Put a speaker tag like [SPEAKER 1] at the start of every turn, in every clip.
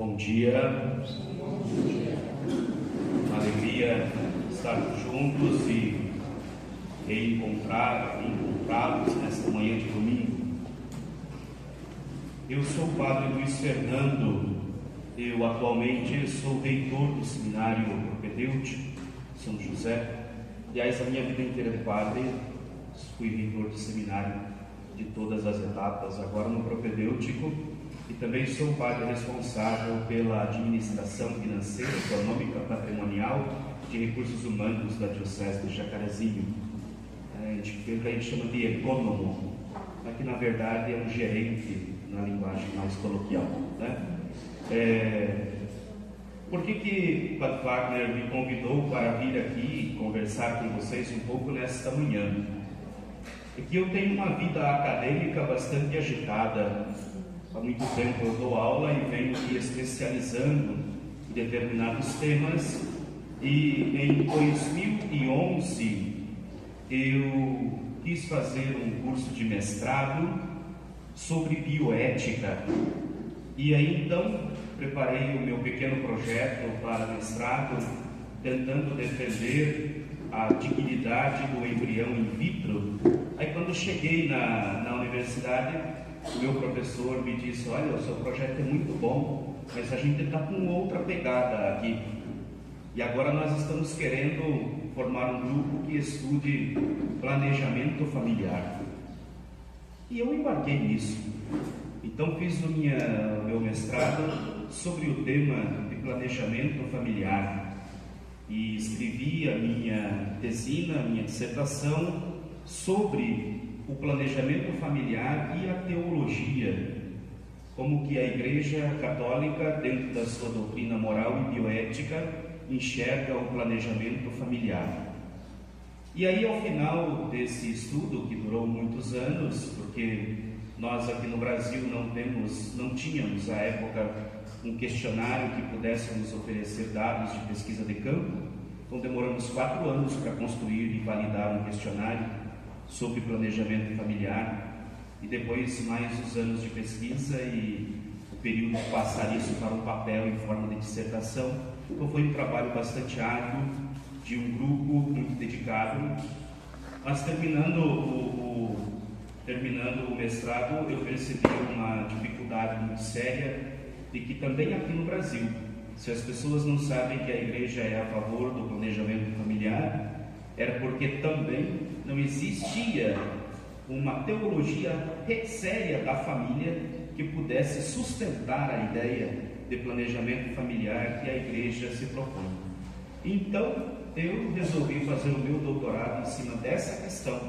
[SPEAKER 1] Bom dia. Uma alegria estar juntos e reencontrá-los nesta manhã de domingo. Eu sou o Padre Luiz Fernando. Eu atualmente sou reitor do Seminário Propedêutico São José. Aliás, a minha vida inteira de padre, fui reitor de seminário de todas as etapas, agora no propedêutico, e também sou o padre responsável pela administração financeira, econômica, patrimonial de recursos humanos da Diocese de Jacarezinho. A gente chama de econômico, mas que na verdade é um gerente na linguagem mais coloquial, né? Por que o Padre Wagner me convidou para vir aqui conversar com vocês um pouco nesta manhã? É que eu tenho uma vida acadêmica bastante agitada. Há muito tempo eu dou aula e venho me especializando em determinados temas, e em 2011 eu quis fazer um curso de mestrado sobre bioética, e aí então preparei o meu pequeno projeto para mestrado, tentando defender a dignidade do embrião in vitro. Aí quando cheguei na universidade, o meu professor me disse: olha, o seu projeto é muito bom, mas a gente está com outra pegada aqui, e agora nós estamos querendo formar um grupo que estude planejamento familiar. E eu embarquei nisso. Então fiz o meu mestrado sobre o tema de planejamento familiar e escrevi a minha tesina, a minha dissertação sobre o planejamento familiar e a teologia, como que a Igreja Católica, dentro da sua doutrina moral e bioética, enxerga o planejamento familiar. E aí, ao final desse estudo, que durou muitos anos, porque nós aqui no Brasil não tínhamos à época um questionário que pudesse nos oferecer dados de pesquisa de campo, então demoramos 4 anos para construir e validar um questionário sobre planejamento familiar, e depois mais os anos de pesquisa e o período de passar isso para um papel em forma de dissertação. Então foi um trabalho bastante árduo, de um grupo muito dedicado. Mas terminando o mestrado, eu percebi uma dificuldade muito séria, de que também aqui no Brasil, se as pessoas não sabem que a Igreja é a favor do planejamento familiar, era porque também não existia uma teologia séria da família que pudesse sustentar a ideia de planejamento familiar que a Igreja se propõe. Então, eu resolvi fazer o meu doutorado em cima dessa questão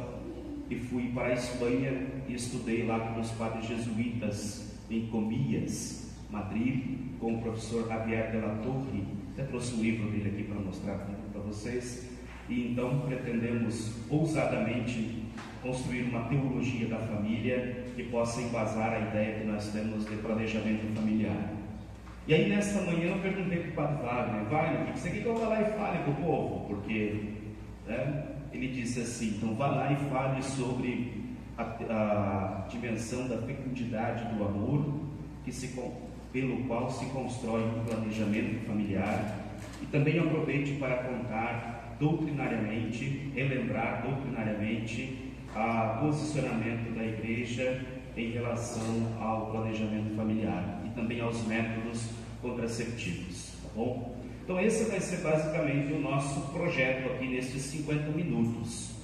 [SPEAKER 1] e fui para a Espanha e estudei lá com os padres jesuítas em Comillas, Madrid, com o professor Javier de la Torre. Até trouxe um livro dele aqui para mostrar para vocês. E então pretendemos ousadamente construir uma teologia da família que possa embasar a ideia que nós temos de planejamento familiar. E aí nesta manhã eu perguntei para o Padre Wagner: o que você quer que eu vá lá e fale para o povo? Porque ele disse assim: então vá lá e fale sobre a dimensão da fecundidade do amor, pelo qual se constrói um planejamento familiar, e também aproveite para contar doutrinariamente, relembrar doutrinariamente o posicionamento da Igreja em relação ao planejamento familiar e também aos métodos contraceptivos, tá bom? Então esse vai ser basicamente o nosso projeto aqui nesses 50 minutos.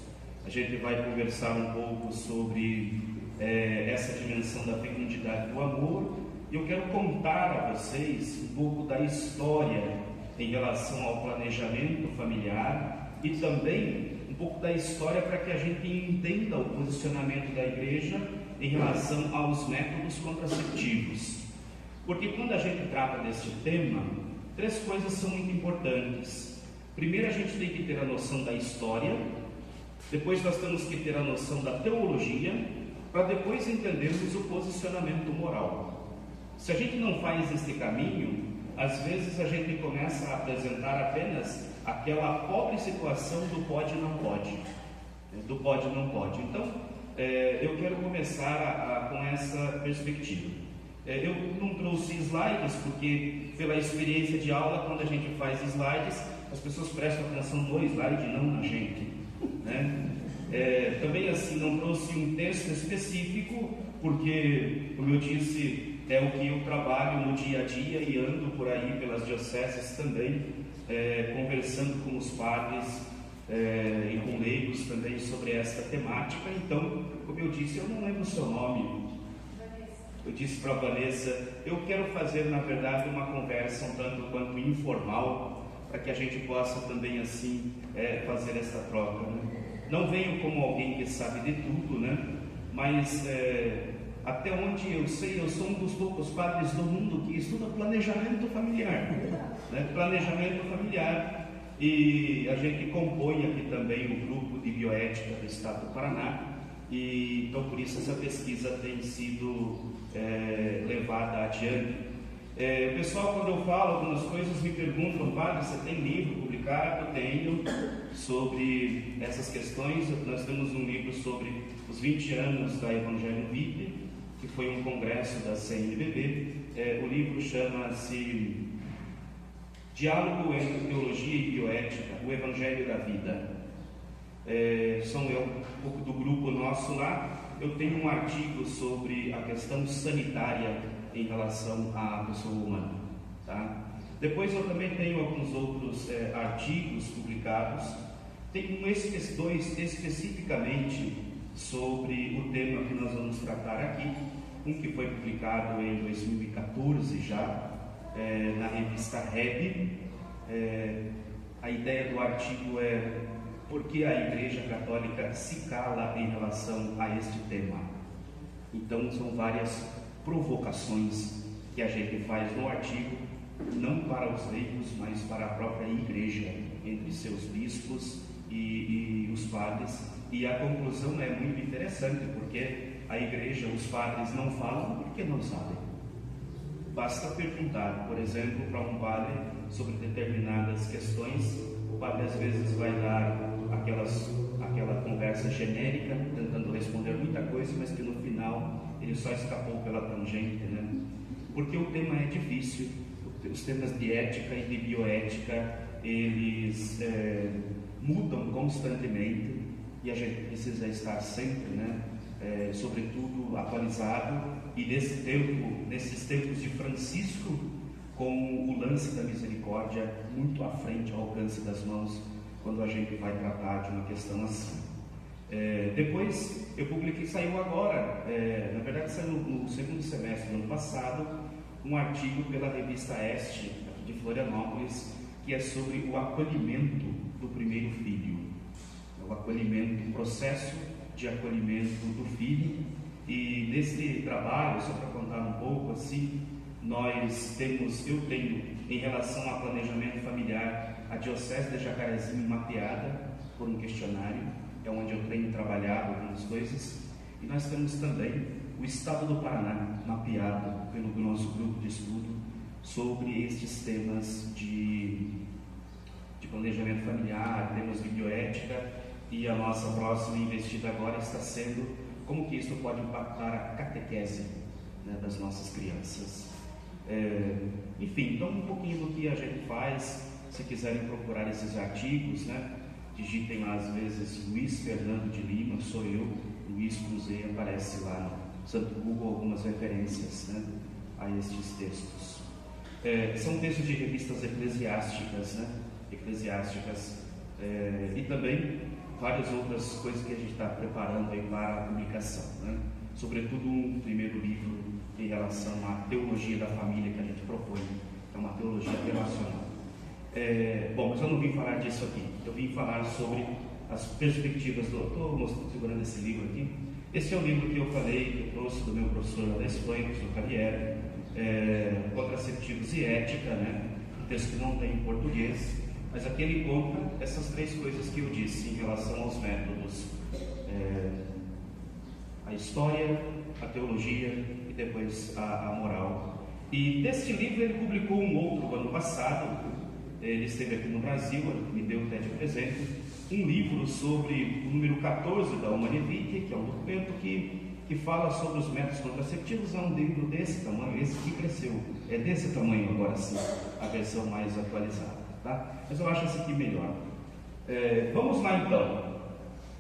[SPEAKER 1] A gente vai conversar um pouco sobre essa dimensão da fecundidade do amor, e eu quero contar a vocês um pouco da história em relação ao planejamento familiar, e também um pouco da história para que a gente entenda o posicionamento da Igreja em relação aos métodos contraceptivos. Porque quando a gente trata deste tema, 3 coisas são muito importantes. Primeiro, a gente tem que ter a noção da história, depois nós temos que ter a noção da teologia, para depois entendermos o posicionamento moral. Se a gente não faz esse caminho, às vezes a gente começa a apresentar apenas aquela pobre situação do pode e não pode, do pode e não pode. Então, eu quero começar com essa perspectiva. Eu não trouxe slides, porque pela experiência de aula, quando a gente faz slides, as pessoas prestam atenção no slide e não na gente, né? Também assim, não trouxe um texto específico, porque, como eu disse, é o que eu trabalho no dia a dia e ando por aí pelas dioceses também, conversando com os padres e com leigos também sobre esta temática. Então, como eu disse, eu não lembro o seu nome. Eu disse para a Vanessa, eu quero fazer, na verdade, uma conversa um tanto quanto informal, para que a gente possa também, assim, fazer essa troca, né? Não venho como alguém que sabe de tudo, né? Mas, até onde eu sei, eu sou um dos poucos padres do mundo que estuda planejamento familiar, né? Planejamento familiar. E a gente compõe aqui também o grupo de bioética do Estado do Paraná. E então por isso essa pesquisa tem sido levada adiante. Pessoal, quando eu falo algumas coisas, me perguntam, padre, você tem livro publicado? Eu tenho, sobre essas questões. Nós temos um livro sobre os 20 anos da Evangelho Vitae, que foi um congresso da CNBB. O livro chama-se Diálogo entre Teologia e Bioética, o Evangelho da Vida. São um pouco do grupo nosso lá. Eu tenho um artigo sobre a questão sanitária em relação à pessoa humana, tá? Depois eu também tenho alguns outros artigos publicados. Tem dois especificamente sobre o tema que nós vamos tratar aqui. Um que foi publicado em 2014 já, na revista REB. A ideia do artigo é por que a Igreja Católica se cala em relação a este tema. Então são várias provocações que a gente faz no artigo, não para os leigos, mas para a própria Igreja, entre seus bispos e os padres. E a conclusão é muito interessante, porque a Igreja, os padres não falam porque não sabem. Basta perguntar, por exemplo, para um padre sobre determinadas questões. O padre às vezes vai dar aquela conversa genérica, tentando responder muita coisa, mas que no final ele só escapou pela tangente, né? Porque o tema é difícil. Os temas de ética e de bioética, eles mudam constantemente, e a gente precisa estar sempre, né, sobretudo atualizado. E nesses tempos de Francisco, com o lance da misericórdia muito à frente, ao alcance das mãos, quando a gente vai tratar de uma questão assim. Depois eu publiquei, saiu agora, na verdade saiu no segundo semestre do ano passado, um artigo pela revista Este, aqui de Florianópolis, que é sobre o acolhimento do primeiro filho. O acolhimento, o processo de acolhimento do filho. E nesse trabalho, só para contar um pouco assim, eu tenho, em relação ao planejamento familiar, a Diocese de Jacarezinho mapeada por um questionário, é onde eu tenho trabalhado algumas coisas. E nós temos também o Estado do Paraná mapeado pelo nosso grupo de estudo sobre estes temas de planejamento familiar, temas de bioética. E a nossa próxima investida agora está sendo como que isso pode impactar a catequese, né, das nossas crianças. Enfim, então um pouquinho do que a gente faz. Se quiserem procurar esses artigos, né, digitem lá às vezes Luiz Fernando de Lima, sou eu, Luiz Cruzei, aparece lá no Santo Google algumas referências, né, a estes textos. São textos de revistas eclesiásticas, né, e também várias outras coisas que a gente está preparando aí para a publicação, né? Sobretudo um primeiro livro em relação à teologia da família que a gente propõe, que é uma teologia relacional. Bom, mas eu não vim falar disso aqui. Eu vim falar sobre as perspectivas estou segurando esse livro aqui. Esse é o livro que eu falei, que eu trouxe do meu professor da Espanha, professor Carriere, Contraceptivos e Ética, né? Um texto que não tem em português. Mas aqui ele conta essas três coisas que eu disse em relação aos métodos: a história, a teologia e depois a moral. E deste livro ele publicou um outro ano passado. Ele esteve aqui no Brasil, me deu até de presente um livro sobre o número 14 da Humanae Vitae, que é um documento que que fala sobre os métodos contraceptivos, é um livro desse tamanho, esse que cresceu, é desse tamanho agora sim, a versão mais atualizada, tá? Mas eu acho esse aqui melhor. Vamos lá então,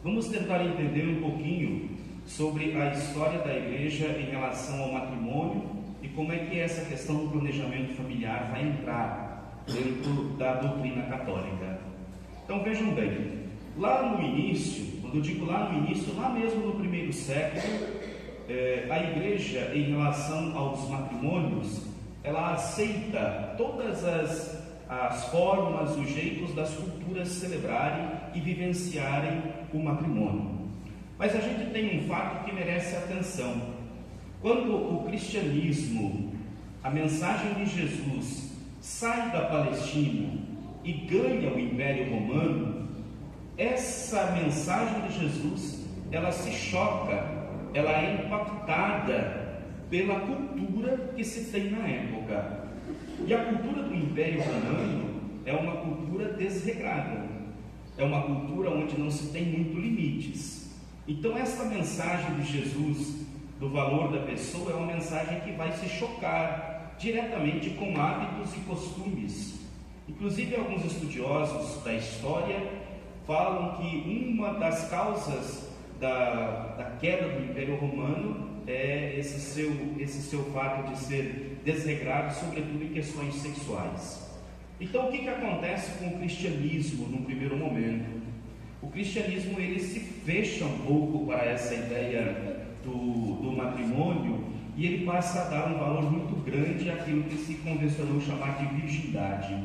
[SPEAKER 1] vamos tentar entender um pouquinho sobre a história da igreja em relação ao matrimônio e como é que essa questão do planejamento familiar vai entrar dentro da doutrina católica. Então vejam bem, lá no início, quando eu digo lá no início, lá mesmo no primeiro século, a igreja, em relação aos matrimônios, ela aceita todas as formas, os jeitos das culturas celebrarem e vivenciarem o matrimônio. Mas a gente tem um fato que merece atenção. Quando o cristianismo, a mensagem de Jesus, sai da Palestina e ganha o Império Romano, essa mensagem de Jesus, ela se choca, ela é impactada pela cultura que se tem na época. E a cultura do Império Romano é uma cultura desregrada, é uma cultura onde não se tem muito limites. Então essa mensagem de Jesus do valor da pessoa é uma mensagem que vai se chocar diretamente com hábitos e costumes. Inclusive alguns estudiosos da história falam que uma das causas da queda do Império Romano é esse seu fato de ser desregrado, sobretudo em questões sexuais. Então o que acontece com o cristianismo no primeiro momento? O cristianismo ele se fecha um pouco para essa ideia do matrimônio e ele passa a dar um valor muito grande àquilo que se convencionou chamar de virgindade.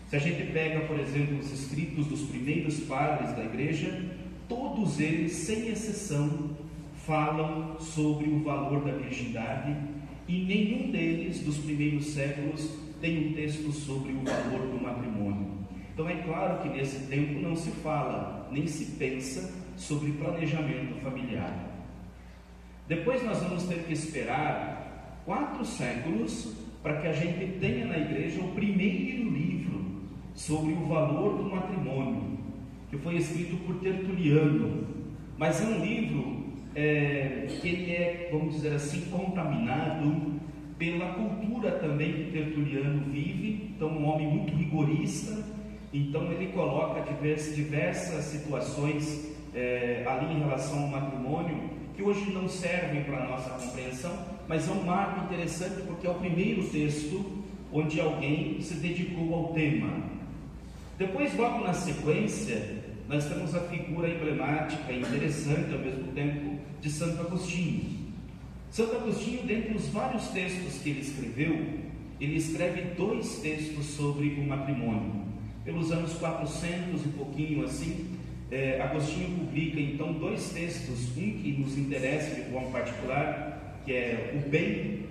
[SPEAKER 1] Se a gente pega, por exemplo, os escritos dos primeiros padres da igreja, todos eles, sem exceção, falam sobre o valor da virgindade e nenhum deles, dos primeiros séculos, tem um texto sobre o valor do matrimônio. Então é claro que nesse tempo não se fala, nem se pensa sobre planejamento familiar. Depois nós vamos ter que esperar 4 séculos para que a gente tenha na igreja o primeiro livro sobre o valor do matrimônio, que foi escrito por Tertuliano, mas é um livro que ele é, vamos dizer assim, contaminado pela cultura também que Tertuliano vive. Então um homem muito rigorista, então ele coloca diversas situações ali em relação ao matrimônio, que hoje não servem para a nossa compreensão, mas é um marco interessante porque é o primeiro texto onde alguém se dedicou ao tema. Depois, logo na sequência, nós temos a figura emblemática e interessante ao mesmo tempo de Santo Agostinho. Santo Agostinho, dentre os vários textos que ele escreveu, ele escreve 2 textos sobre o matrimônio. Pelos anos 400 e pouquinho assim, Agostinho publica então 2 textos, um que nos interessa de forma particular, que é o bem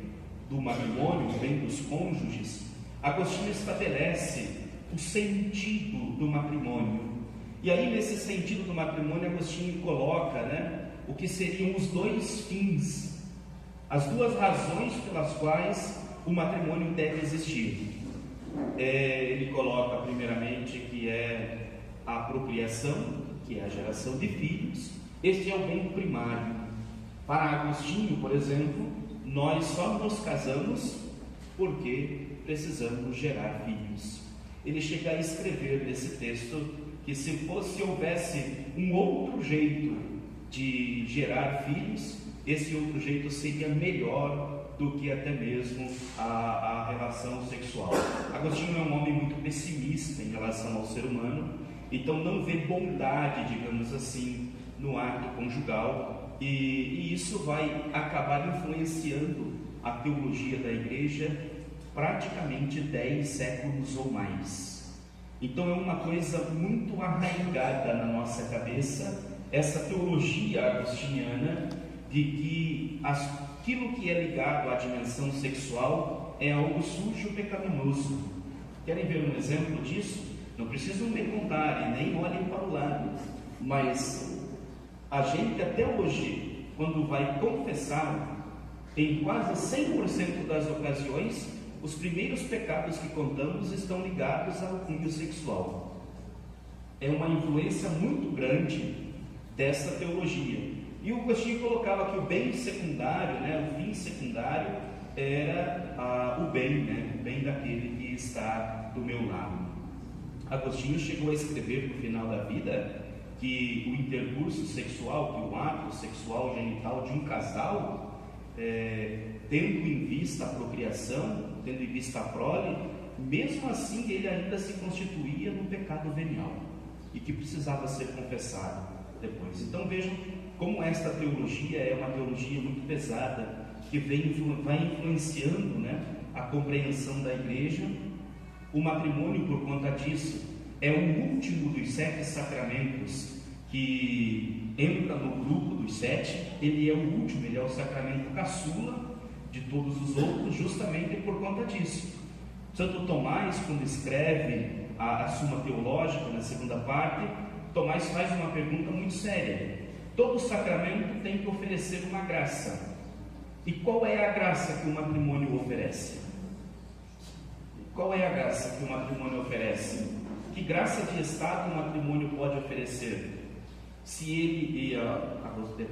[SPEAKER 1] do matrimônio, o bem dos cônjuges. Agostinho estabelece o sentido do matrimônio. E aí, nesse sentido do matrimônio, Agostinho coloca, o que seriam os 2 fins, as 2 razões pelas quais o matrimônio deve existir. Ele coloca, primeiramente, que é a procriação, que é a geração de filhos. Este é o bem primário. Para Agostinho, por exemplo, nós só nos casamos porque precisamos gerar filhos. Ele chega a escrever nesse texto que se houvesse um outro jeito de gerar filhos, esse outro jeito seria melhor do que até mesmo a relação sexual. Agostinho é um homem muito pessimista em relação ao ser humano, então não vê bondade, digamos assim, no ato conjugal, e isso vai acabar influenciando a teologia da igreja praticamente 10 séculos ou mais. Então é uma coisa muito arraigada na nossa cabeça, essa teologia agostiniana de que aquilo que é ligado à dimensão sexual é algo sujo e pecaminoso. Querem ver um exemplo disso? Não precisam me contar e nem olhem para o lado, mas a gente até hoje, quando vai confessar, em quase 100% das ocasiões, os primeiros pecados que contamos estão ligados ao cunho sexual. É uma influência muito grande dessa teologia. E o Agostinho colocava que o bem secundário, né, o fim secundário, era o bem, né, o bem daquele que está do meu lado. Agostinho chegou a escrever no final da vida que o intercurso sexual, que o ato sexual genital de um casal, tendo em vista a procriação, tendo em vista a prole, mesmo assim ele ainda se constituía no pecado venial e que precisava ser confessado depois. Então vejam como esta teologia é uma teologia muito pesada, que vai influenciando, né, a compreensão da igreja. O matrimônio, por conta disso, é o último dos 7 sacramentos que entra no grupo dos 7. Ele é o último, ele é o sacramento caçula de todos os outros, justamente por conta disso. Santo Tomás, quando escreve a Suma Teológica, na segunda parte, Tomás faz uma pergunta muito séria. Todo sacramento tem que oferecer uma graça. E qual é a graça que o matrimônio oferece? Qual é a graça que o matrimônio oferece? Que graça de estado o matrimônio pode oferecer? Se ele,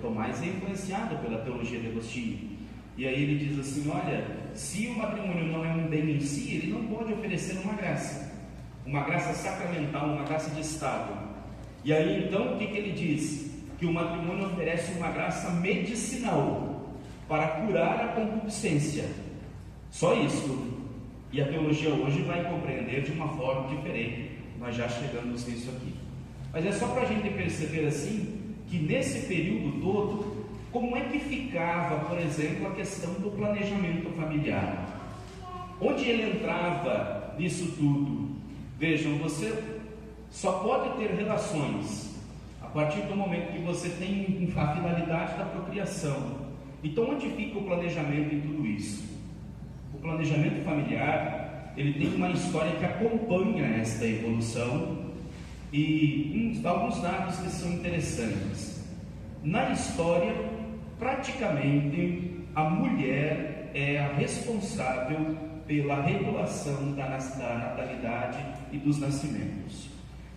[SPEAKER 1] Tomás é influenciado pela teologia de Agostinho, e aí ele diz assim: olha, se o matrimônio não é um bem em si, ele não pode oferecer uma graça sacramental, uma graça de estado. E aí então o que ele diz? Que o matrimônio oferece uma graça medicinal para curar a concupiscência. Só isso. E a teologia hoje vai compreender de uma forma diferente. Nós já chegamos nisso aqui. Mas é só para a gente perceber assim, que nesse período todo, como é que ficava, por exemplo, a questão do planejamento familiar? Onde ele entrava nisso tudo? Vejam, você só pode ter relações a partir do momento que você tem a finalidade da procriação. Então, onde fica o planejamento em tudo isso? O planejamento familiar, ele tem uma história que acompanha esta evolução e alguns dados que são interessantes. Na história, praticamente, a mulher é a responsável pela regulação da natalidade e dos nascimentos.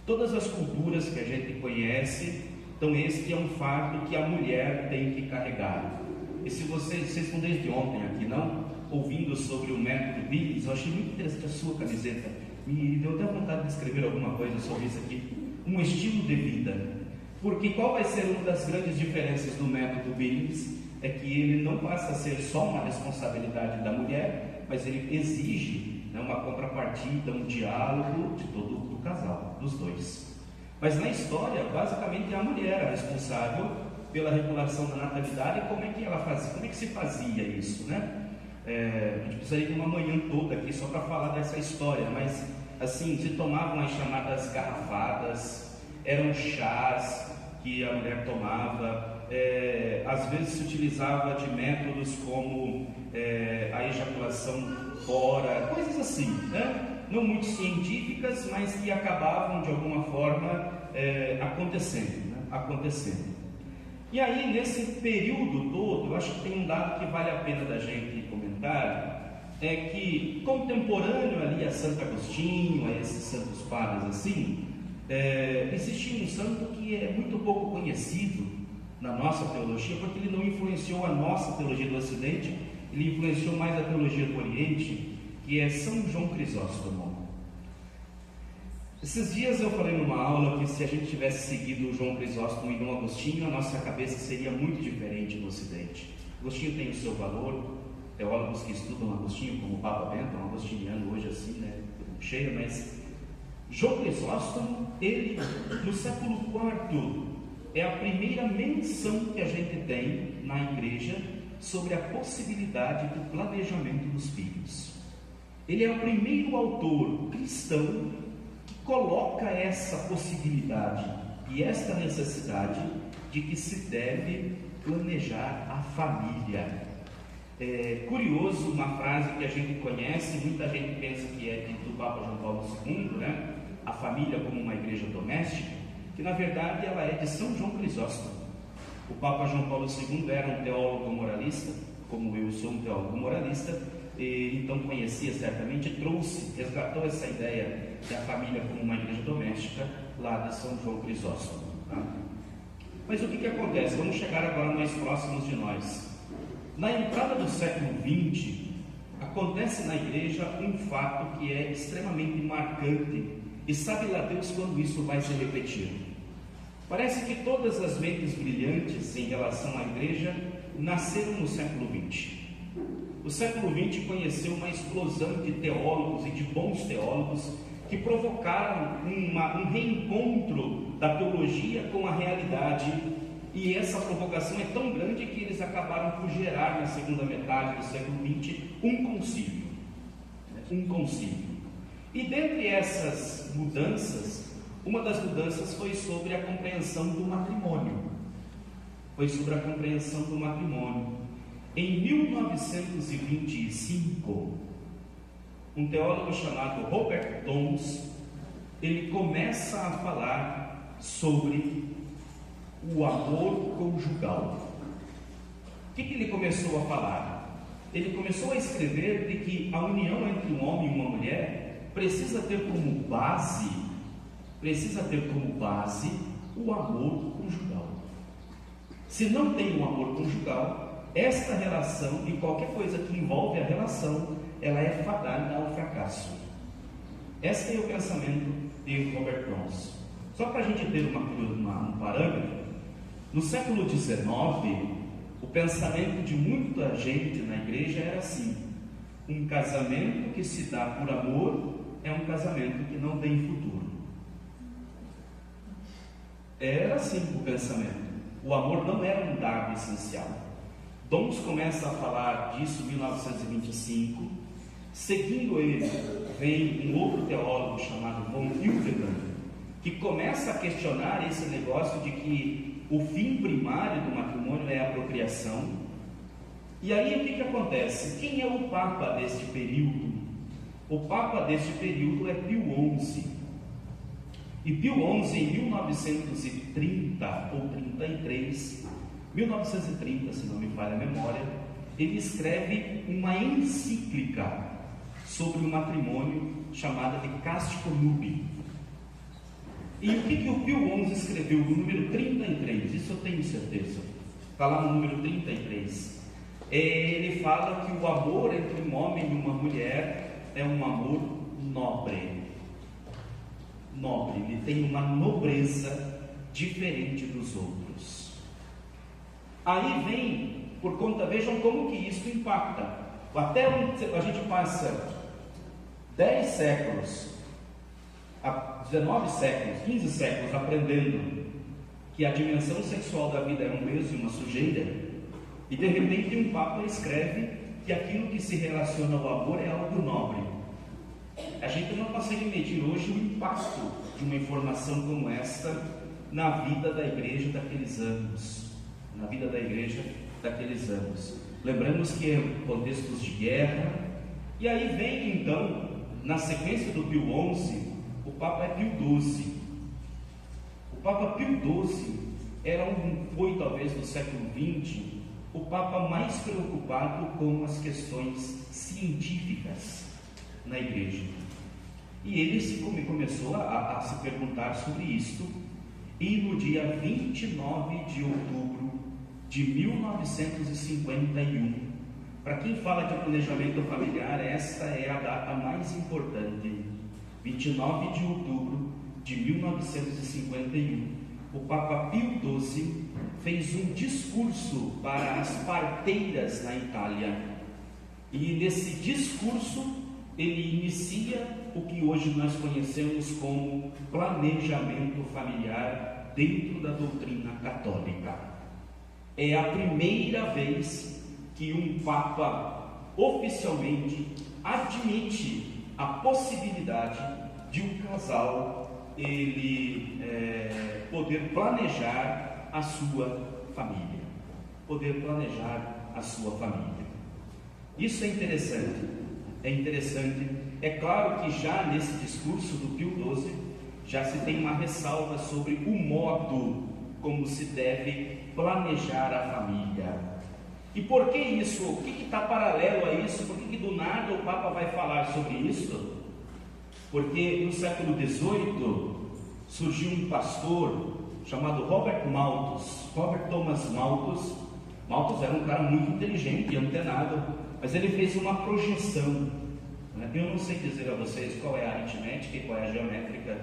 [SPEAKER 1] Todas as culturas que a gente conhece, então este é um fardo que a mulher tem que carregar. E se vocês estão desde ontem aqui, não? Ouvindo sobre o método Billings, eu achei muito interessante a sua camiseta. Me deu até vontade de escrever alguma coisa sobre isso aqui. Um estilo de vida. Porque qual vai ser uma das grandes diferenças do método Billings? É que ele não passa a ser só uma responsabilidade da mulher, mas ele exige, né, uma contrapartida, um diálogo de todo do casal, dos dois. Mas na história, basicamente é a mulher a responsável pela regulação da natalidade. Como é que ela fazia? Como é que se fazia isso, né? A gente precisaria de uma manhã toda aqui só para falar dessa história, mas assim, se tomavam as chamadas garrafadas, eram chás que a mulher tomava, às vezes se utilizava de métodos como a ejaculação fora, coisas assim, né? Não muito científicas, mas que acabavam de alguma forma acontecendo, né? Acontecendo. E aí, nesse período todo, eu acho que tem um dado que vale a pena da gente comentar, é que contemporâneo ali a Santo Agostinho, a esses santos padres assim, existia um santo que é muito pouco conhecido na nossa teologia, porque ele não influenciou a nossa teologia do Ocidente, ele influenciou mais a teologia do Oriente, que é São João Crisóstomo. Esses dias eu falei numa aula que se a gente tivesse seguido João Crisóstomo e Dom Agostinho, a nossa cabeça seria muito diferente do Ocidente. Agostinho tem o seu valor, teólogos que estudam Agostinho, como o Papa Bento, um agostiniano hoje assim, né, cheio, mas João Crisóstomo, ele, no século IV, é a primeira menção que a gente tem na igreja sobre a possibilidade do planejamento dos filhos. Ele é o primeiro autor cristão que coloca essa possibilidade e esta necessidade de que se deve planejar a família. É curioso uma frase que a gente conhece, muita gente pensa que é do Papa João Paulo II, né? A família como uma igreja doméstica, que na verdade ela é de São João Crisóstomo. O Papa João Paulo II era um teólogo moralista, como eu sou um teólogo moralista, e então conhecia certamente, resgatou essa ideia da família como uma igreja doméstica lá de São João Crisóstomo. Tá? Mas o que acontece? Vamos chegar agora mais próximos de nós. Na entrada do século XX, acontece na igreja um fato que é extremamente marcante, e sabe lá Deus quando isso vai se repetir. Parece que todas as mentes brilhantes em relação à igreja nasceram no século XX. O século XX conheceu uma explosão de teólogos e de bons teólogos que provocaram um reencontro da teologia com a realidade, e essa provocação é tão grande que eles acabaram por gerar na segunda metade do século XX um concílio. E dentre essas mudanças, uma das mudanças foi sobre a compreensão do matrimônio. Em 1925, um teólogo chamado Robert Dons, ele começa a falar sobre o amor conjugal. O que ele começou a falar? Ele começou a escrever de que a união entre um homem e uma mulher precisa ter como base o amor conjugal. Se não tem um amor conjugal, esta relação e qualquer coisa que envolve a relação, ela é fadada ao fracasso. Esse é o pensamento de Robert Dons. Só para a gente ter um parâmetro, no século XIX, o pensamento de muita gente na igreja era assim: um casamento que se dá por amor é um casamento que não tem futuro. Era assim o pensamento. O amor não era um dado essencial. Dons começa a falar disso em 1925. Seguindo ele, vem um outro teólogo chamado von Hildebrand, que começa a questionar esse negócio de que o fim primário do matrimônio é a procriação. E aí o que acontece? Quem é o Papa deste período? O Papa deste período é Pio XI. E Pio XI, em 1930 ou 33, 1930, se não me falha a memória, ele escreve uma encíclica sobre o matrimônio chamada de Casti Connubii. E o que o Pio XI escreveu no número 33? Isso eu tenho certeza. Está lá no número 33. Ele fala que o amor entre um homem e uma mulher é um amor nobre. Ele tem uma nobreza diferente dos outros. Aí vem, por conta, vejam como que isso impacta. Até a gente passa 10 séculos, 19 séculos, 15 séculos aprendendo que a dimensão sexual da vida é um peso e uma sujeira, e de repente um Papa escreve que aquilo que se relaciona ao amor é algo nobre. A gente não consegue medir hoje o impacto de uma informação como esta na vida da igreja daqueles anos. Lembramos que contextos de guerra, e aí vem então, na sequência do Pio XI, o Papa é Pio XII. O Papa Pio XII foi talvez no século XX o Papa mais preocupado com as questões científicas na igreja. E ele começou a se perguntar sobre isto, e no dia 29 de outubro de 1951, para quem fala de planejamento familiar, esta é a data mais importante. 29 de outubro de 1951, o Papa Pio XII fez um discurso para as parteiras na Itália, e nesse discurso ele inicia o que hoje nós conhecemos como planejamento familiar dentro da doutrina católica. É a primeira vez que um Papa oficialmente admite a possibilidade de um casal poder planejar a sua família. Isso é interessante. É claro que já nesse discurso do Pio XII já se tem uma ressalva sobre o modo como se deve planejar a família. E por que isso? O que está paralelo a isso? Por que do nada o Papa vai falar sobre isso? Porque no século XVIII surgiu um pastor chamado Robert Malthus, Robert Thomas Malthus. Malthus era um cara muito inteligente e antenado, mas ele fez uma projeção. Eu não sei dizer a vocês qual é a aritmética e qual é a geométrica,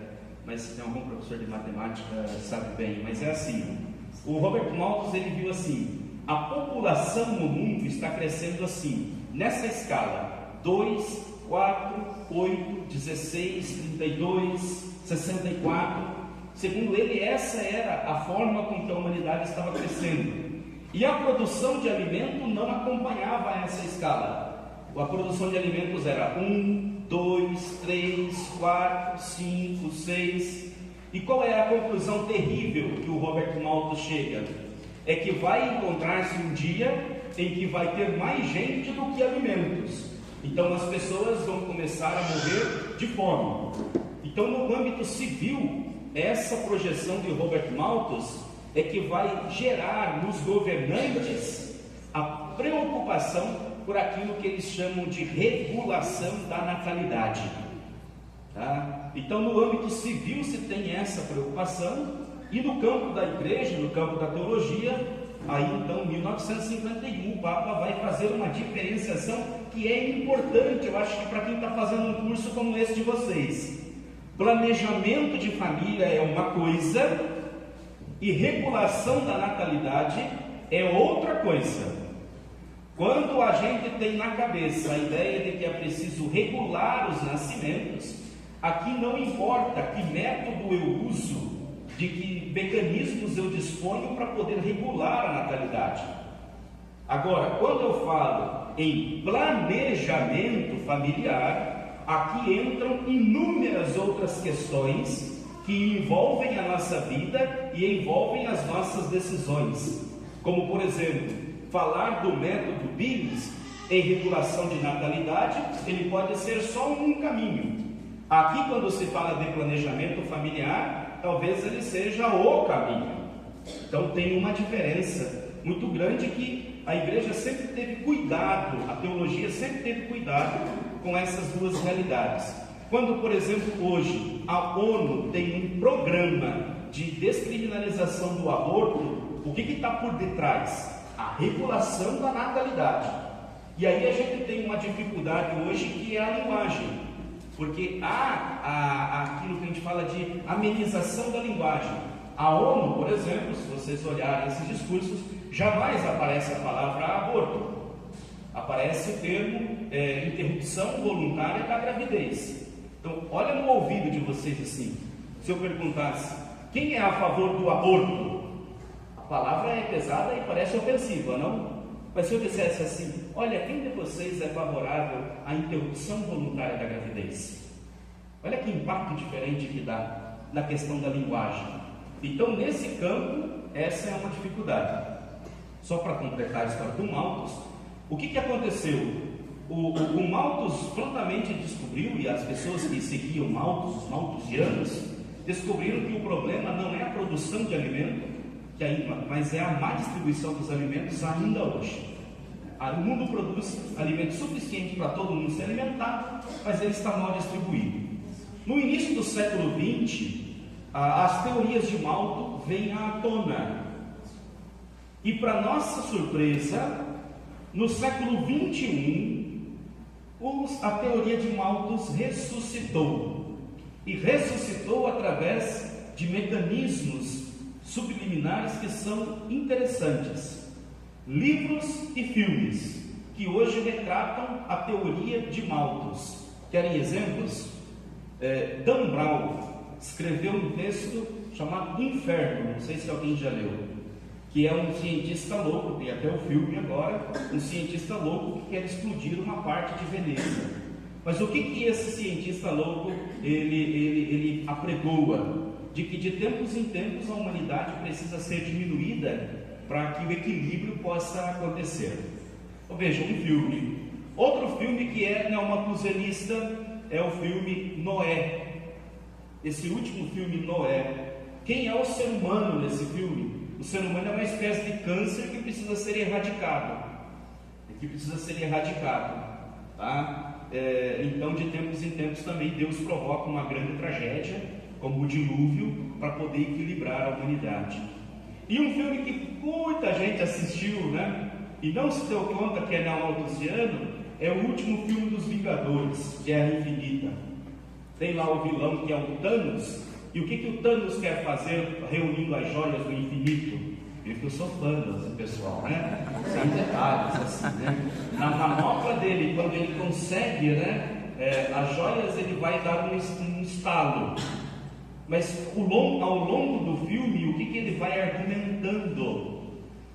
[SPEAKER 1] mas se tem algum professor de matemática sabe bem, mas é assim. O Robert Malthus, ele viu assim: a população no mundo está crescendo assim, nessa escala: 2, 4, 8, 16, 32, 64. Segundo ele, essa era a forma com que a humanidade estava crescendo. E a produção de alimento não acompanhava essa escala. A produção de alimentos era 1, 2, 3, 4, 5, 6. E qual é a conclusão terrível que o Robert Malthus chega? É que vai encontrar-se um dia em que vai ter mais gente do que alimentos. Então as pessoas vão começar a morrer de fome. Então, no âmbito civil, essa projeção de Robert Malthus é que vai gerar nos governantes a preocupação por aquilo que eles chamam de regulação da natalidade. Tá? Então, no âmbito civil se tem essa preocupação, e no campo da igreja, no campo da teologia, aí então, em 1951, o Papa vai fazer uma diferenciação que é importante, eu acho que para quem está fazendo um curso como esse de vocês. Planejamento de família é uma coisa e regulação da natalidade é outra coisa. Quando a gente tem na cabeça a ideia de que é preciso regular os nascimentos, aqui não importa que método eu uso, de que mecanismos eu disponho para poder regular a natalidade. Agora, quando eu falo em planejamento familiar, aqui entram inúmeras outras questões que envolvem a nossa vida e envolvem as nossas decisões, como por exemplo, falar do método Billings em regulação de natalidade, ele pode ser só um caminho. Aqui, quando se fala de planejamento familiar, talvez ele seja o caminho. Então tem uma diferença muito grande que a igreja sempre teve cuidado, a teologia sempre teve cuidado com essas duas realidades. Quando, por exemplo, hoje a ONU tem um programa de descriminalização do aborto, o que está por detrás? A regulação da natalidade. E aí a gente tem uma dificuldade hoje que é a linguagem, porque há aquilo que a gente fala de amenização da linguagem. A ONU, por exemplo, se vocês olharem esses discursos, jamais aparece a palavra aborto, aparece o termo interrupção voluntária da gravidez. Então, olha no ouvido de vocês assim, se eu perguntasse, quem é a favor do aborto? A palavra é pesada e parece ofensiva, não? Mas se eu dissesse assim, olha, quem de vocês é favorável à interrupção voluntária da gravidez? Olha que impacto diferente que dá na questão da linguagem. Então, nesse campo, essa é uma dificuldade. Só para completar a história do Malthus, o que aconteceu? O Malthus prontamente descobriu, e as pessoas que seguiam Malthus, os malthusianos, descobriram que o problema não é a produção de alimento, mas é a má distribuição dos alimentos ainda hoje. O mundo produz alimento suficiente para todo mundo se alimentar, mas ele está mal distribuído. No início do século XX, as teorias de Malthus vêm à tona. E para nossa surpresa, no século XXI, a teoria de Malthus ressuscitou. E ressuscitou através de mecanismos subliminares que são interessantes. Livros e filmes que hoje retratam a teoria de Malthus. Querem exemplos? Dan Brown escreveu um texto chamado Inferno, não sei se alguém já leu, que é um cientista louco, tem até o filme agora, um cientista louco que quer explodir uma parte de Veneza. Mas o que esse cientista louco ele apregoa? De que de tempos em tempos a humanidade precisa ser diminuída para que o equilíbrio possa acontecer. Veja, um filme. Outro filme que é neomathusianista é o filme Noé. Esse último filme, Noé. Quem é o ser humano nesse filme? O ser humano é uma espécie de câncer que precisa ser erradicado. Tá? Então, de tempos em tempos também Deus provoca uma grande tragédia como o dilúvio, para poder equilibrar a humanidade. E um filme que muita gente assistiu, né? E não se deu conta que é neomalthusiano, é o último filme dos Vingadores, Guerra Infinita. Tem lá o vilão que é o Thanos. E o que o Thanos quer fazer reunindo as joias do infinito? Eu sou fã desse pessoal, né? Sem detalhes, assim, né? Na manopla dele, quando ele consegue, né? As joias, ele vai dar um estalo. Mas ao longo do filme, o que ele vai argumentando?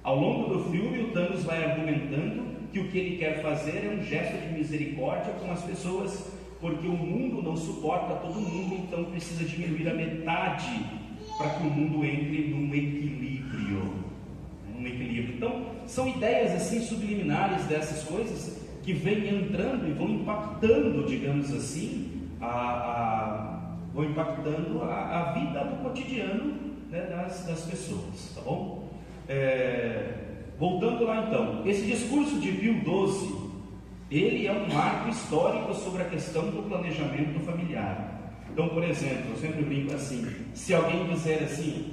[SPEAKER 1] Ao longo do filme, o Thanos vai argumentando que o que ele quer fazer é um gesto de misericórdia com as pessoas, porque o mundo não suporta todo mundo, então precisa diminuir a metade para que o mundo entre num equilíbrio. Então, são ideias assim subliminares dessas coisas que vêm entrando e vão impactando, digamos assim, vão impactando a vida do cotidiano, né, das pessoas, tá bom? Voltando lá então, esse discurso de Pio XII, ele é um marco histórico sobre a questão do planejamento familiar. Então, por exemplo, eu sempre brinco assim, se alguém disser assim,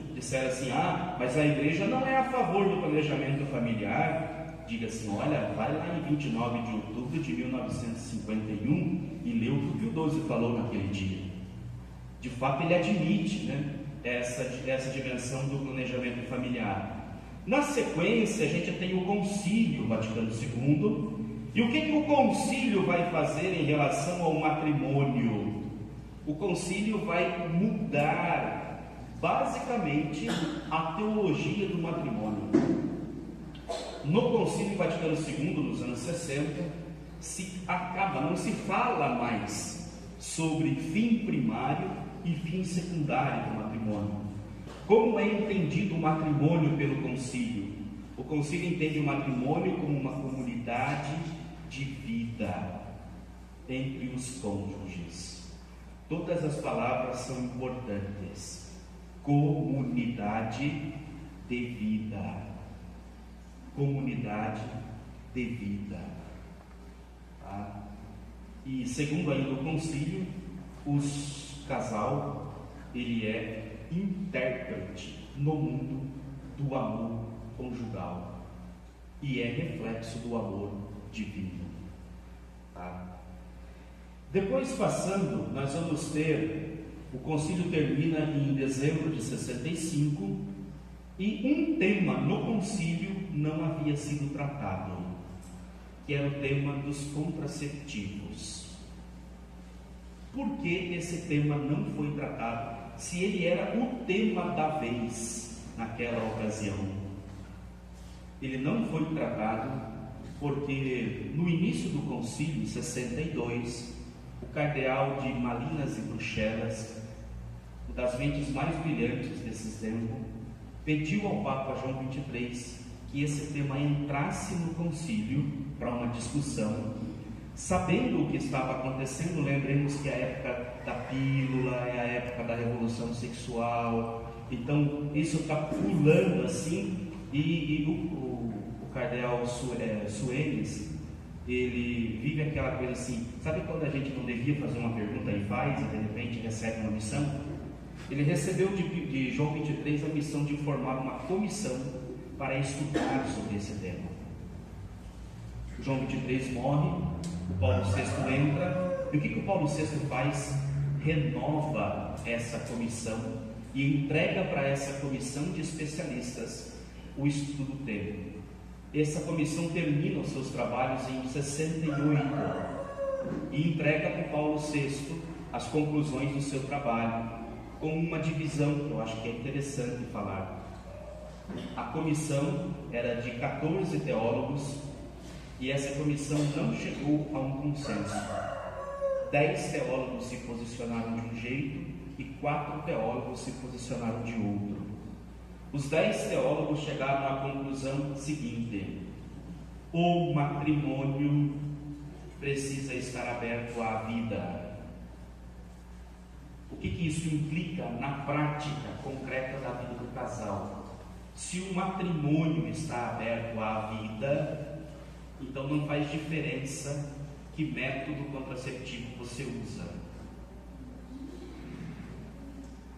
[SPEAKER 1] mas a igreja não é a favor do planejamento familiar, diga assim, olha, vai lá em 29 de outubro de 1951 e lê o que o Pio XII falou naquele dia. De fato, ele admite, né, essa dimensão do planejamento familiar. Na sequência, a gente tem o Concílio Vaticano II. E o que o concílio vai fazer em relação ao matrimônio? O concílio vai mudar, basicamente, a teologia do matrimônio. No Concílio Vaticano II, nos anos 60, não se fala mais sobre fim primário e fim secundário do matrimônio. Como é entendido o matrimônio pelo concílio? O concílio entende o matrimônio como uma comunidade de vida entre os cônjuges. Todas as palavras são importantes. Comunidade de vida. Comunidade de vida. Tá? E segundo ainda o concílio, o casal, ele é intérprete no mundo do amor conjugal e é reflexo do amor divino. Tá? Depois passando, nós vamos ter, o concílio termina em dezembro de 65 e um tema no concílio não havia sido tratado, que era o tema dos contraceptivos. Por que esse tema não foi tratado, se ele era o tema da vez naquela ocasião? Ele não foi tratado porque no início do concílio, em 62, o cardeal de Malinas e Bruxelas, uma das mentes mais brilhantes desse tempo, pediu ao Papa João XXIII que esse tema entrasse no concílio para uma discussão. Sabendo o que estava acontecendo, lembremos que a época da pílula é a época da revolução sexual, então isso está pulando assim, e o cardeal Suenes, ele vive aquela coisa assim, sabe quando a gente não devia fazer uma pergunta e faz, e de repente recebe uma missão? Ele recebeu de João XXIII a missão de formar uma comissão para estudar sobre esse tema. João XXIII morre, o Paulo VI entra, e o que o Paulo VI faz? Renova essa comissão e entrega para essa comissão de especialistas o estudo do tema. Essa comissão termina os seus trabalhos em 68 e entrega para o Paulo VI as conclusões do seu trabalho, com uma divisão que eu acho que é interessante falar. A comissão era de 14 teólogos e essa comissão não chegou a um consenso. 10 teólogos se posicionaram de um jeito e 4 teólogos se posicionaram de outro. Os 10 teólogos chegaram à conclusão seguinte: o matrimônio precisa estar aberto à vida. O que isso implica na prática concreta da vida do casal? Se o matrimônio está aberto à vida, então não faz diferença que método contraceptivo você usa.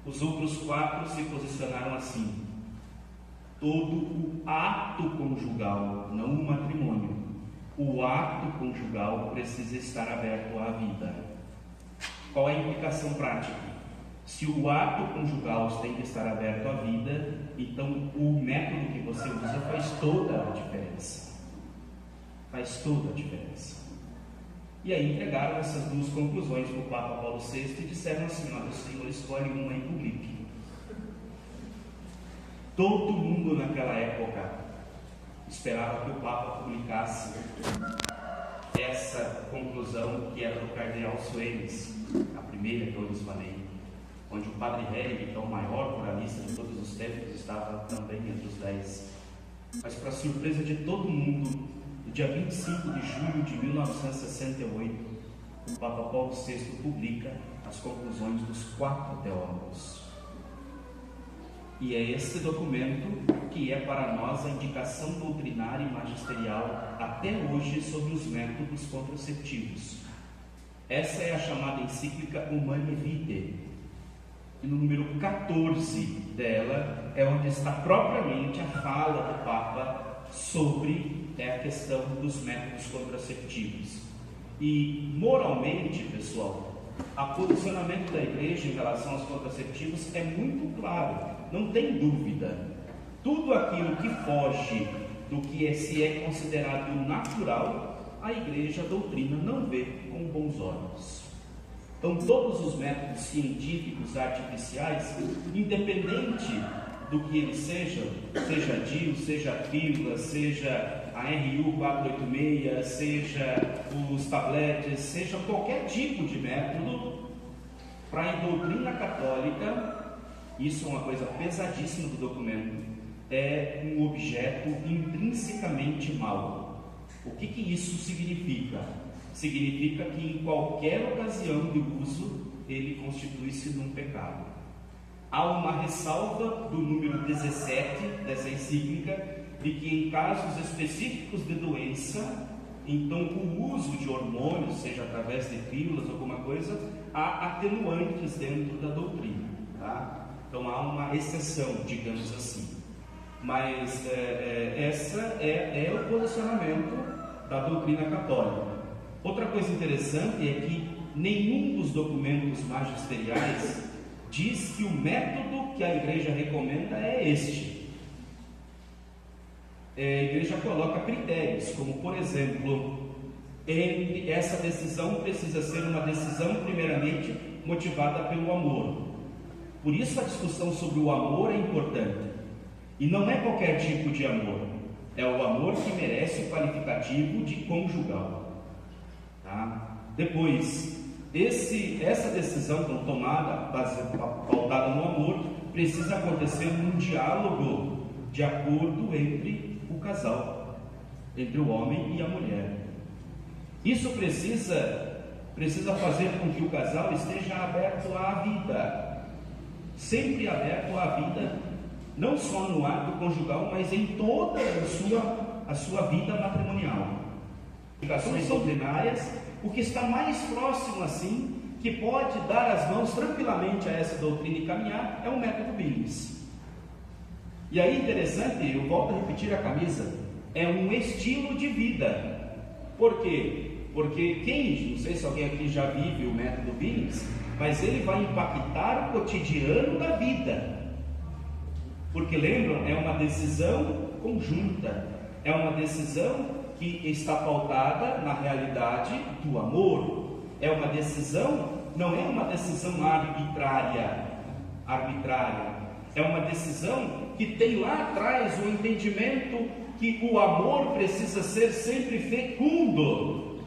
[SPEAKER 1] Os outros 4 se posicionaram assim: todo o ato conjugal, não o matrimônio, o ato conjugal precisa estar aberto à vida. Qual é a implicação prática? Se o ato conjugal tem que estar aberto à vida, então o método que você usa faz toda a diferença. Faz toda a diferença. E aí entregaram essas 2 conclusões para o Papa Paulo VI e disseram assim: olha, o Senhor escolhe uma e publique. Todo mundo naquela época esperava que o Papa publicasse essa conclusão, que era do cardeal Suenes, a primeira que eu lhes falei, onde o padre Hering, que é o maior pluralista de todos os tempos, estava também entre os 10. Mas, para surpresa de todo mundo, no dia 25 de julho de 1968, o Papa Paulo VI publica as conclusões dos 4 teólogos. E é esse documento que é para nós a indicação doutrinária e magisterial até hoje sobre os métodos contraceptivos. Essa é a chamada encíclica Humanae Vitae. E no número 14 dela é onde está propriamente a fala do Papa sobre a questão dos métodos contraceptivos. E moralmente, pessoal, o posicionamento da Igreja em relação aos contraceptivos é muito claro, não tem dúvida. Tudo aquilo que foge do que se é considerado natural, a Igreja, a doutrina, não vê com bons olhos. Então, todos os métodos científicos artificiais, independente do que eles sejam, seja DIU, seja a pílula, seja a RU 486, seja os tabletes, seja qualquer tipo de método, para a doutrina católica, isso é uma coisa pesadíssima do documento, é um objeto intrinsecamente mau. O que isso significa? Significa que em qualquer ocasião de uso, ele constitui-se num pecado. Há uma ressalva do número 17 dessa encíclica, de que em casos específicos de doença, então o uso de hormônios, seja através de pílulas ou alguma coisa, há atenuantes dentro da doutrina, tá? Então há uma exceção, digamos assim. Mas essa é o posicionamento da doutrina católica. Outra coisa interessante é que nenhum dos documentos magisteriais diz que o método que a Igreja recomenda é este. A Igreja coloca critérios, como por exemplo, essa decisão precisa ser uma decisão primeiramente motivada pelo amor. Por isso a discussão sobre o amor é importante. E não é qualquer tipo de amor, é o amor que merece o qualificativo de conjugal. Tá? Depois, essa decisão tomada, pautada no amor, precisa acontecer num diálogo de acordo entre o casal, entre o homem e a mulher. Isso precisa fazer com que o casal esteja aberto à vida, sempre aberto à vida, não só no ato conjugal, mas em toda a sua vida matrimonial. Indicações doutrinárias, o que está mais próximo assim, que pode dar as mãos tranquilamente a essa doutrina e caminhar, é o método Billings. E aí interessante, eu volto a repetir a camisa, é um estilo de vida. Por quê? Porque não sei se alguém aqui já vive o método Billings, mas ele vai impactar o cotidiano da vida. Porque lembram, é uma decisão conjunta, é uma decisão que está pautada na realidade do amor. É uma decisão, não é uma decisão arbitrária, é uma decisão que tem lá atrás o entendimento que o amor precisa ser sempre fecundo.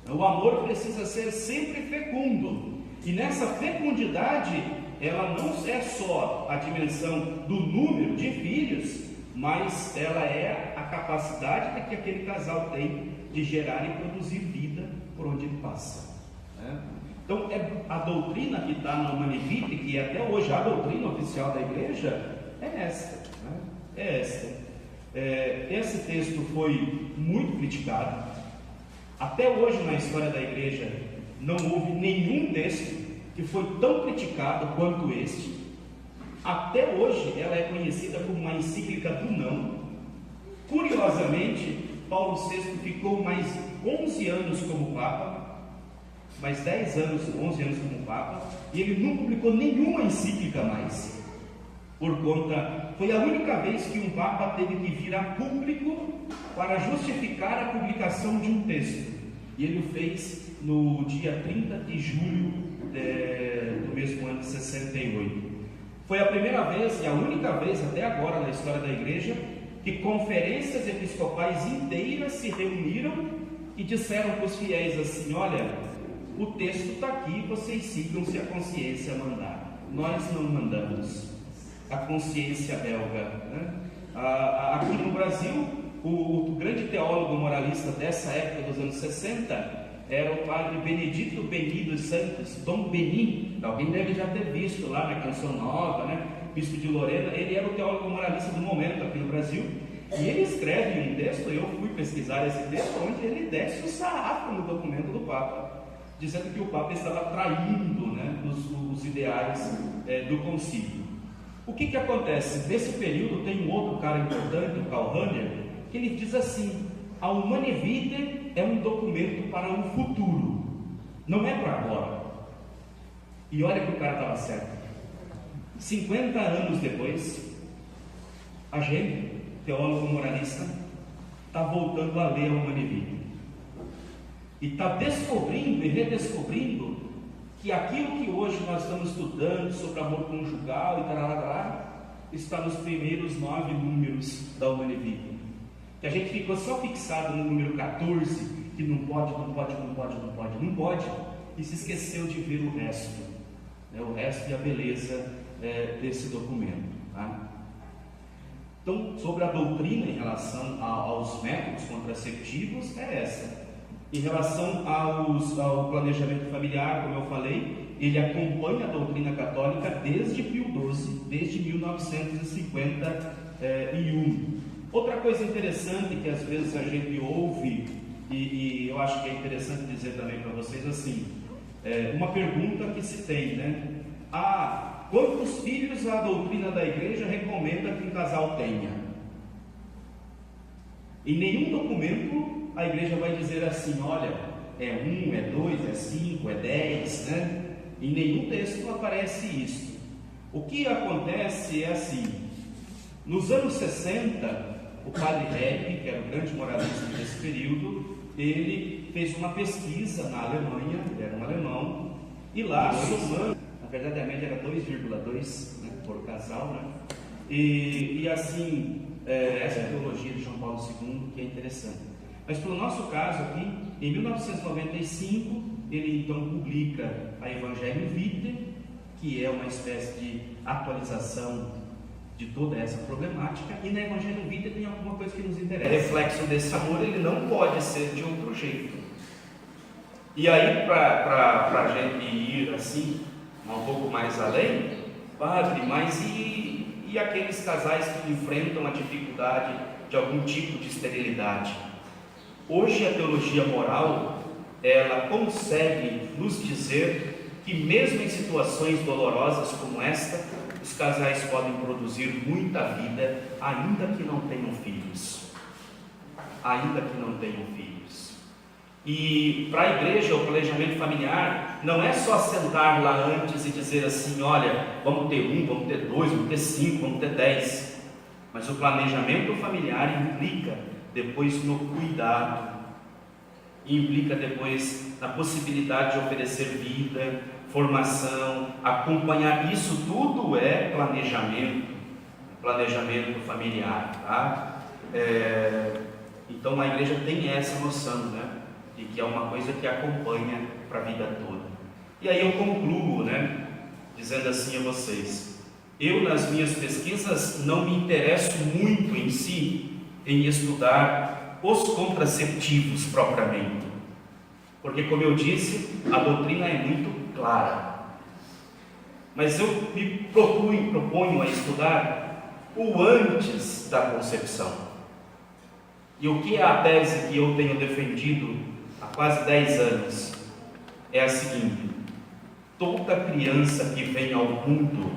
[SPEAKER 1] O amor precisa ser sempre fecundo. E nessa fecundidade, ela não é só a dimensão do número de filhos, mas ela é a capacidade que aquele casal tem de gerar e produzir vida por onde ele passa, né? Então, a doutrina que está no Humanae Vitae, que até hoje a doutrina oficial da Igreja, é esta, né? É esta. Esse texto foi muito criticado. Até hoje na história da Igreja não houve nenhum texto que foi tão criticado quanto este. Até hoje ela é conhecida como uma encíclica do não. Curiosamente, Paulo VI ficou mais 11 anos como Papa, mais 10 anos, 11 anos como Papa, e ele não publicou nenhuma encíclica mais. Foi a única vez que um Papa teve que vir a público para justificar a publicação de um texto. E ele o fez no dia 30 de julho do mesmo ano de 68. Foi a primeira vez e a única vez até agora na história da igreja que conferências episcopais inteiras se reuniram e disseram para os fiéis assim: olha, o texto está aqui, vocês sigam se a consciência mandar. Nós não mandamos, a consciência belga, né? Aqui no Brasil, o grande teólogo moralista dessa época dos anos 60 era o padre Benedito Beni dos Santos, Dom Beni. Alguém deve já ter visto lá na Canção Nova, né? Bispo de Lorena. Ele era o teólogo moralista do momento aqui no Brasil, e ele escreve um texto, eu fui pesquisar esse texto, onde ele desce o sarrafo no documento do Papa, dizendo que o Papa estava traindo, né, os ideais do concílio. O que acontece? Nesse período tem um outro cara importante, o Karl Rahner, que ele diz assim: a Humanae Vitae é um documento para o futuro, não é para agora. E olha que o cara estava certo. 50 anos depois, a gente, teólogo moralista, está voltando a ler a Humanae Vitae e está descobrindo e redescobrindo que aquilo que hoje nós estamos estudando sobre amor conjugal e tarará, está nos primeiros 9 números da Humanae Vitae. Que a gente ficou só fixado no número 14, que não pode, e se esqueceu de ver o resto, né? O resto e a beleza desse documento, tá? Então, sobre a doutrina em relação aos métodos contraceptivos, é essa. Em relação ao planejamento familiar, como eu falei, ele acompanha a doutrina católica desde Pio XII, desde 1951. Outra coisa interessante que às vezes a gente ouve, e eu acho que é interessante dizer também para vocês assim, uma pergunta que se tem, né? Quantos filhos a doutrina da igreja recomenda que um casal tenha? Em nenhum documento a igreja vai dizer assim: olha, é 1, é 2, é 5, é 10, né? Em nenhum texto aparece isso. O que acontece é assim: nos anos 60, o padre Hepp, que era o grande moralista desse período, ele fez uma pesquisa na Alemanha, ele era um alemão, e lá, somando, na verdade a média era 2,2, né, por casal, né? E assim, essa teologia de João Paulo II, que é interessante. Mas para o nosso caso aqui, em 1995, ele então publica a Evangelho Vitae, que é uma espécie de atualização de toda essa problemática, e na Evangelho Vitae tem alguma coisa que nos interessa. O reflexo desse amor, ele não pode ser de outro jeito. E aí, para a gente ir assim, um pouco mais além, padre, mas e aqueles casais que enfrentam a dificuldade de algum tipo de esterilidade? Hoje a teologia moral, ela consegue nos dizer que mesmo em situações dolorosas como esta, os casais podem produzir muita vida, ainda que não tenham filhos. Ainda que não tenham filhos. E para a igreja, o planejamento familiar não é só sentar lá antes e dizer assim: olha, vamos ter 1, vamos ter 2, vamos ter 5, vamos ter 10. Mas o planejamento familiar implica depois no cuidado, implica depois na possibilidade de oferecer vida, formação, acompanhar. Isso tudo é planejamento familiar, tá? Então a igreja tem essa noção, né, de que é uma coisa que acompanha para a vida toda. E aí eu concluo, né, dizendo assim a vocês: eu nas minhas pesquisas não me interesso muito em si em estudar os contraceptivos propriamente, porque, como eu disse, a doutrina é muito clara. Mas eu me proponho a estudar o antes da concepção. E o que é a tese que eu tenho defendido há quase 10 anos? É a seguinte: toda criança que vem ao mundo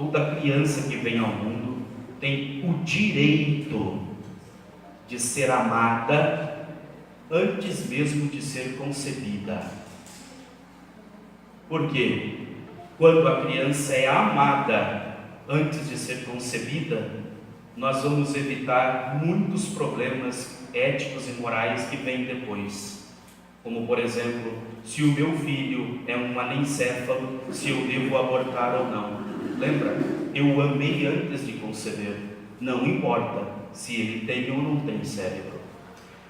[SPEAKER 1] Toda criança que vem ao mundo tem o direito de ser amada antes mesmo de ser concebida. Por quê? Quando a criança é amada antes de ser concebida, nós vamos evitar muitos problemas éticos e morais que vêm depois. Como, por exemplo, se o meu filho é um anencéfalo, se eu devo abortar ou não. Lembra? Eu amei antes de conceber. Não importa se ele tem ou não tem cérebro.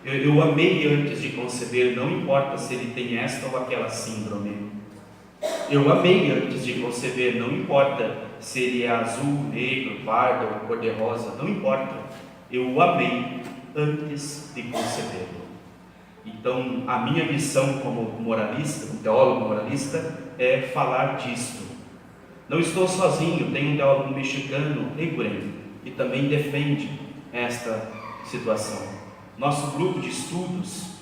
[SPEAKER 1] Eu amei antes de conceber, não importa se ele tem esta ou aquela síndrome. Eu amei antes de conceber, não importa se ele é azul, negro, pardo ou cor-de-rosa, não importa. Eu o amei antes de concebê-lo. Então, a minha missão como moralista, como teólogo moralista, é falar disto. Não estou sozinho, tem um teólogo mexicano, Eguren, que também defende esta situação. Nosso grupo de estudos,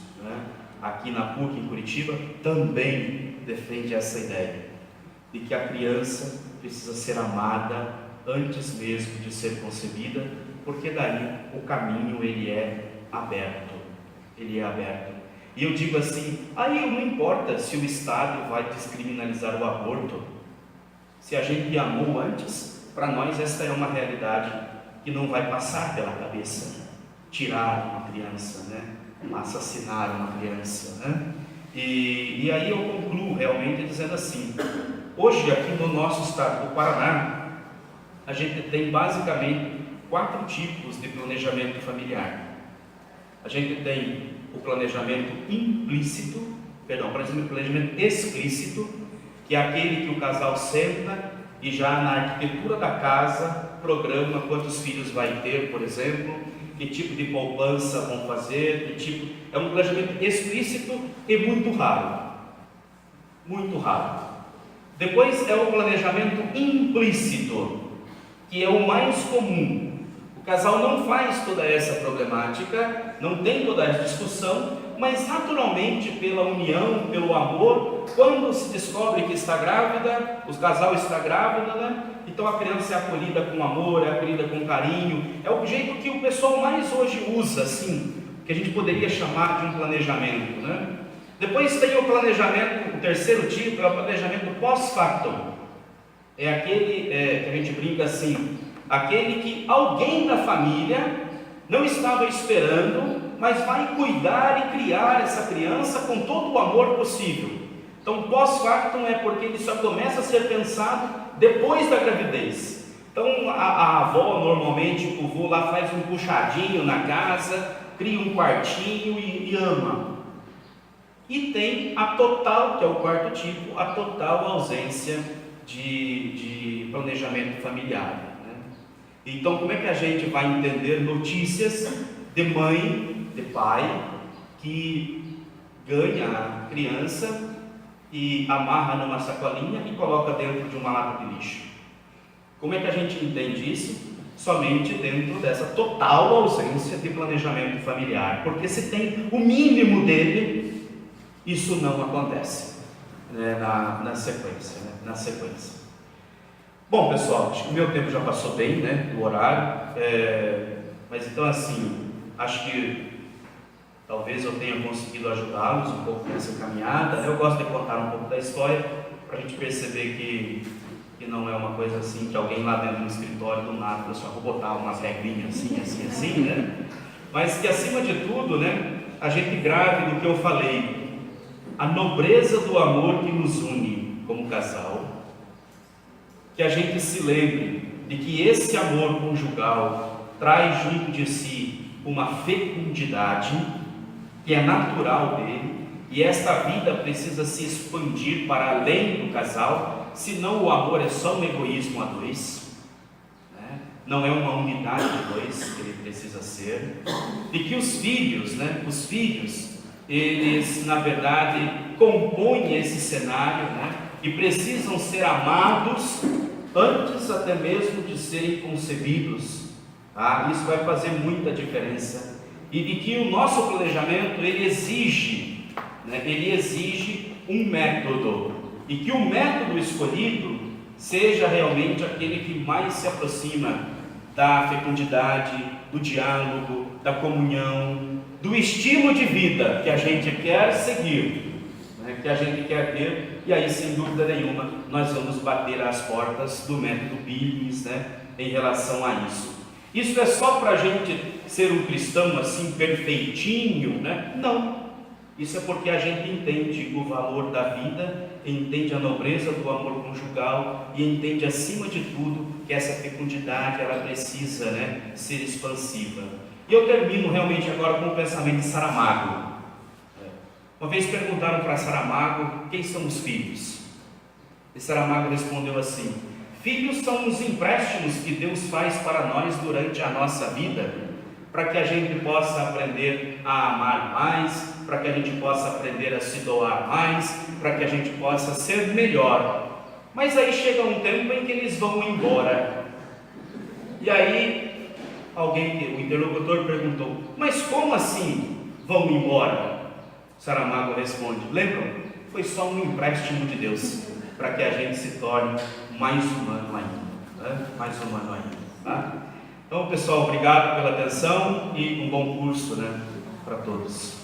[SPEAKER 1] aqui na PUC, em Curitiba, também defende essa ideia de que a criança precisa ser amada antes mesmo de ser concebida, porque daí o caminho ele é aberto. Ele é aberto. E eu digo assim, aí não importa se o Estado vai descriminalizar o aborto. Se a gente amou antes, para nós esta é uma realidade que não vai passar pela cabeça. Tirar uma criança, assassinar uma criança, E aí eu concluo realmente dizendo assim, hoje aqui no nosso estado do Paraná, a gente tem basicamente 4 tipos de planejamento familiar. A gente tem o planejamento planejamento explícito, que é aquele que o casal senta e já na arquitetura da casa programa quantos filhos vai ter, por exemplo, que tipo de poupança vão fazer, é um planejamento explícito e muito raro. Muito raro. Depois é o planejamento implícito, que é o mais comum. O casal não faz toda essa problemática, não tem toda essa discussão, mas naturalmente pela união, pelo amor, quando se descobre que está grávida, o casal está grávida, então a criança é acolhida com amor, é acolhida com carinho, é o jeito que o pessoal mais hoje usa, assim, que a gente poderia chamar de um planejamento, Depois tem o planejamento, o terceiro tipo é o planejamento pós-factum, é aquele que a gente brinca assim, aquele que alguém da família não estava esperando, mas vai cuidar e criar essa criança com todo o amor possível. Então, pós-factum é porque ele só começa a ser pensado depois da gravidez. Então, a avó, normalmente, o vô lá faz um puxadinho na casa, cria um quartinho e ama. E tem a total, que é o quarto tipo, a total ausência de planejamento familiar. Então, como é que a gente vai entender notícias de mãe, de pai, que ganha a criança e amarra numa sacolinha e coloca dentro de uma lata de lixo? Como é que a gente entende isso? Somente dentro dessa total ausência de planejamento familiar, porque se tem o mínimo dele, isso não acontece na sequência. Bom, pessoal, acho que o meu tempo já passou bem, do horário, mas então assim, acho que talvez eu tenha conseguido ajudá-los um pouco nessa caminhada. Eu gosto de contar um pouco da história, para a gente perceber que não é uma coisa assim, que alguém lá dentro do escritório do nada, eu só vou botar umas regrinhas assim, mas que acima de tudo, a gente grave no que eu falei, a nobreza do amor que nos une como casal, que a gente se lembre de que esse amor conjugal traz junto de si uma fecundidade que é natural dele, e esta vida precisa se expandir para além do casal, senão o amor é só um egoísmo a dois, não é uma unidade de dois que ele precisa ser, e que os filhos, eles na verdade compõem esse cenário, e precisam ser amados antes até mesmo de serem concebidos. Isso vai fazer muita diferença, e de que o nosso planejamento ele exige um método, e que o método escolhido seja realmente aquele que mais se aproxima da fecundidade, do diálogo, da comunhão, do estilo de vida que a gente quer seguir, né, que a gente quer ter, e aí sem dúvida nenhuma nós vamos bater às portas do método Billings, né, em relação a isso. Isso é só para a gente ser um cristão assim perfeitinho, né? Não. Isso é porque a gente entende o valor da vida, entende a nobreza do amor conjugal e entende acima de tudo que essa fecundidade ela precisa, né, ser expansiva. E eu termino realmente agora com o pensamento de Saramago. Uma vez perguntaram para Saramago quem são os filhos. E Saramago respondeu assim: filhos são os empréstimos que Deus faz para nós durante a nossa vida, para que a gente possa aprender a amar mais, para que a gente possa aprender a se doar mais, para que a gente possa ser melhor. Mas aí chega um tempo em que eles vão embora. E aí o interlocutor perguntou: mas como assim vão embora? Saramago responde: lembram? Foi só um empréstimo de Deus, para que a gente se torne mais humano ainda, né? Mais humano ainda, tá? Então, pessoal, obrigado pela atenção e um bom curso, né, para todos.